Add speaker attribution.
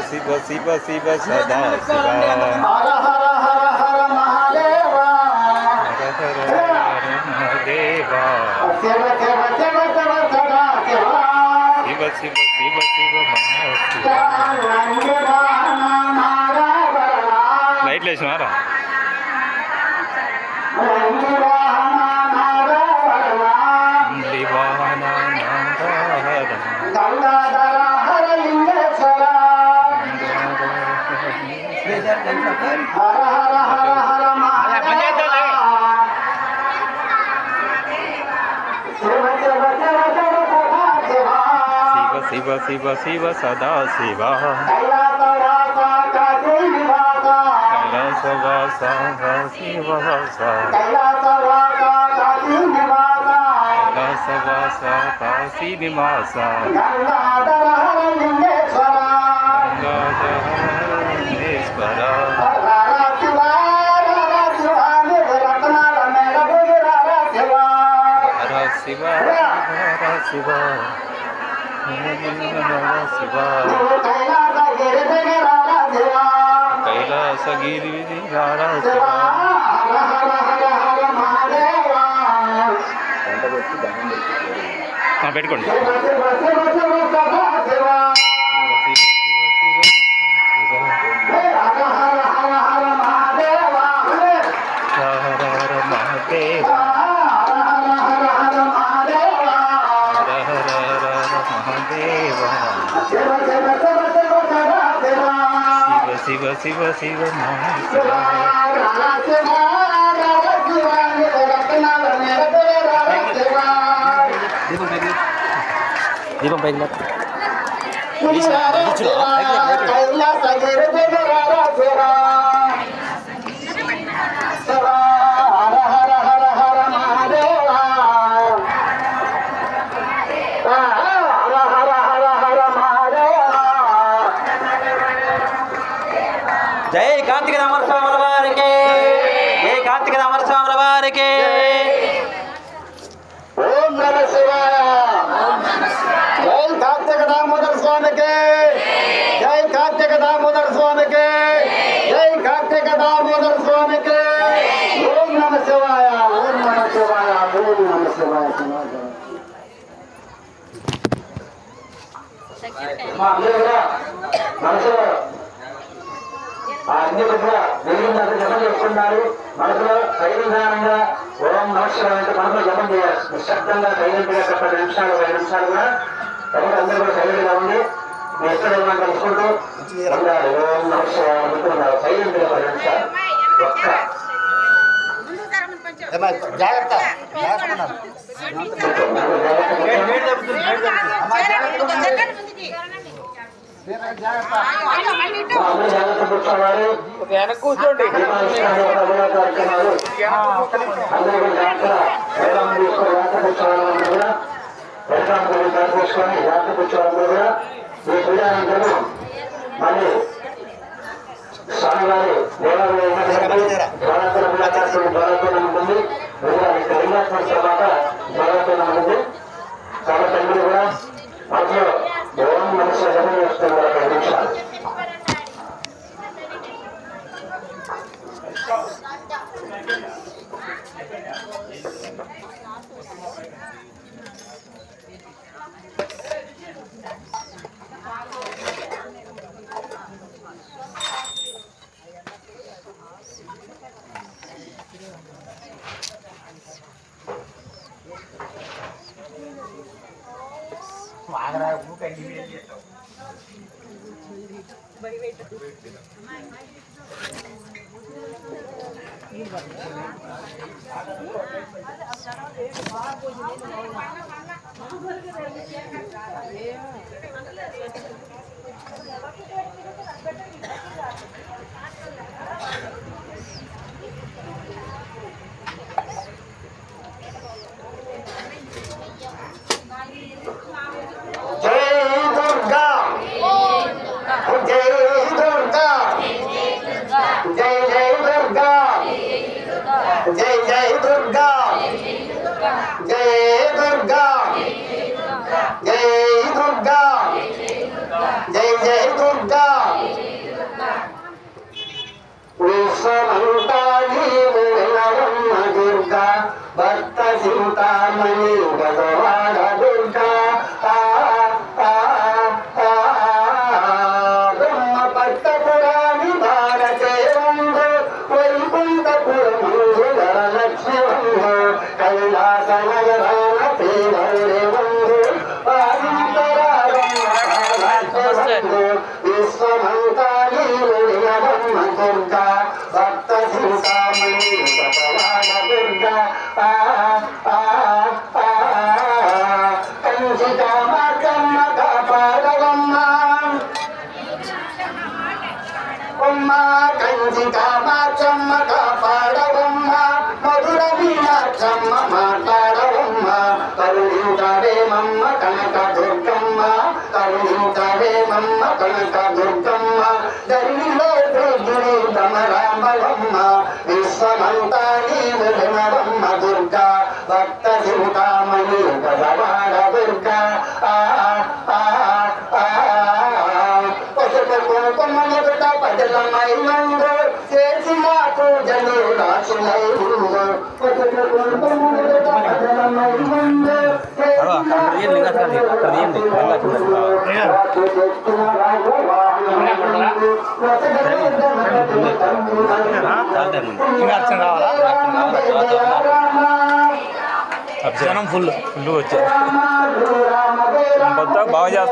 Speaker 1: శివ శివ శివ సదా శివ
Speaker 2: హర హర హర హర మహాదేవ
Speaker 1: హర హర మహాదేవ
Speaker 2: శివ శివ శివ శివ సదా శివ
Speaker 1: శివ శివ శివ శివ మహాశివ లైట్లు వేసినారా
Speaker 2: హర హర హర హర మహాదేవ
Speaker 1: శివ శివ శివ సదా శివ కైలాసవాస శివవాస కైలాసవాస కాశీ నివాస గంగాధరేశ్వర హర శివ హర శివ శివ కైలాసగిరి శివ పెట్టుకోండి శివ శివ శివ దీపం పైకి జై కార్తీక రామర స్వాముల వారికి జై కార్తీక రామర స్వాముల వారికి
Speaker 2: ఓం నమ శివాయ జై కార్తీక దామోదర స్వామికి జై కార్తీక దామోదర స్వామికి జై కార్తీక దామోదర స్వామికి ఓం నమ శివాయ ఓం నమ శివాయ ఓం నమ శివాయ అందరూ కూడా మనసులో అన్ని కూడా వెలిగినంత జపం చేసుకున్నారు. మనసులో సైలెంట్గా ఓం నమస్కారం అంటే మనసులో జపం చేయాలి. నిశ్శబ్దంగా సైలెంట్ గా 10 నిమిషాలు 5 నిమిషాలు కూడా ఎవరు అందరూ కూడా సైలెంట్ గా ఉండి మీ ఇష్టం కలుసుకుంటూ ఉండాలి. ఓం నమస్కారం అనుకుంటున్నారు సైలెంట్ గా 10 నిమిషాలు ఒక్క జాగ్రత్త కూర్చోండి తీసుకొని జాగ్రత్త కూర్చోవాలని కూడా ఈ పూజానంతరం మళ్ళీ స్వామివారి దేవాలయం జ్వాలాపూర్ణం ఉంటుంది. లింగాత్మ తర్వాత జ్వాలాపూర్ణం ఉంటుంది. కాబట్టి అందరూ కూడా మనసులో ఓం మనసు జపం చేస్తున్నారు 10 నిమిషాలు. जय जय दुर्गा जय दुर्गा जय दुर्गा जय जय दुर्गा భక్త చింతామణి గజవాడ దుర్గా బ్రహ్మ పట్టపురాణి భారతేవందు వైకుంఠపురము వరలక్ష్మి వందు కైలాస నగరాన శ్రీవైరేవందు విశ్వమంతా నీరుడిన బ్రహ్మ దుర్గా భక్త చింతామణి గజవాడ దుర్గా కంచికా మార్గమ్మ కాపాడవమ్మ కంచికా మార్గమ్మ కాపాడవమ్మ మధుర మీనాక్షమ్మ మాట్లాడవమ్మ కరుణించవేమమ్మ కనక దుర్గమ్మ కరుణించవేమమ్మ కనక దుర్గమ్మ ధరణిలో దుర్గుడి భ్రమరామవమ్మ విశ్వమంతా నీవు వినవమ్మ దుర్గా భక్త చింతామణి గజవాడ దుర్గా పసుపు కుంకుమముట పదలమై నందు చేసిన పూజలు రాసులై ఉండు పసుపు కుంకుమముట పదలమై నందు
Speaker 3: జనం ఫుల్ వచ్చారు బాగా